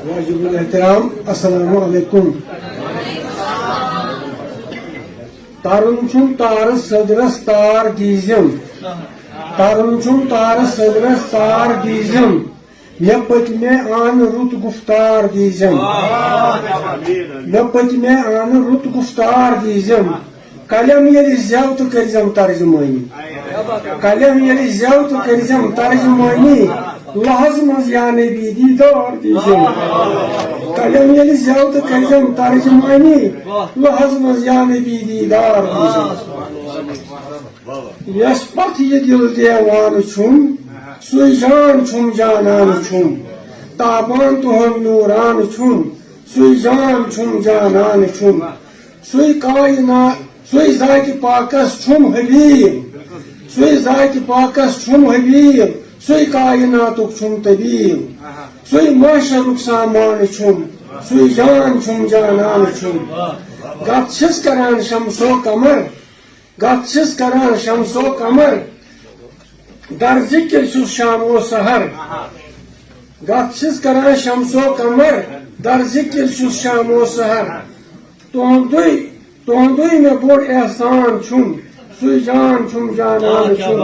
واجب الاحترام السلام علیکم ترن چھم تار صدرس تار دیزم ترن چھم تار صدرس تار دیزم مے پتمے آن رت گفتار دیزم مے پتمے آن رت گفتار دیزم کلم یل زیو تو کرزم ترجمانی کلم یل زیو تو کرزم ترجمانی لحظ مز یا نبی دیدار دیزم کلم یل زیو تو کرزم ترجمانی لحظ مز یا نبی دیدار دیزم یس پت یہ دل دیوان چھم سوی جان چھم جانان چھم تابان تہن نوران چھم سوی جان چھم جانان چھم سوی کائنات سوی ذات پاکس چھم حبیب سوی ذات پاکس چھم حبیب سوی کائناتک چھم طبیب سوی معاشرک سامان چھم سوی جان چھم جانان چھم گت چھس کران شمس و قمر گت چھس کران شمس و قمر در ذکر چھس شام و سحر گت چھس کران شمس و قمر در ذکر چھس شام و سحر تہندوی میں بوڑ احسان چھم سوی جان چھم جانان چھم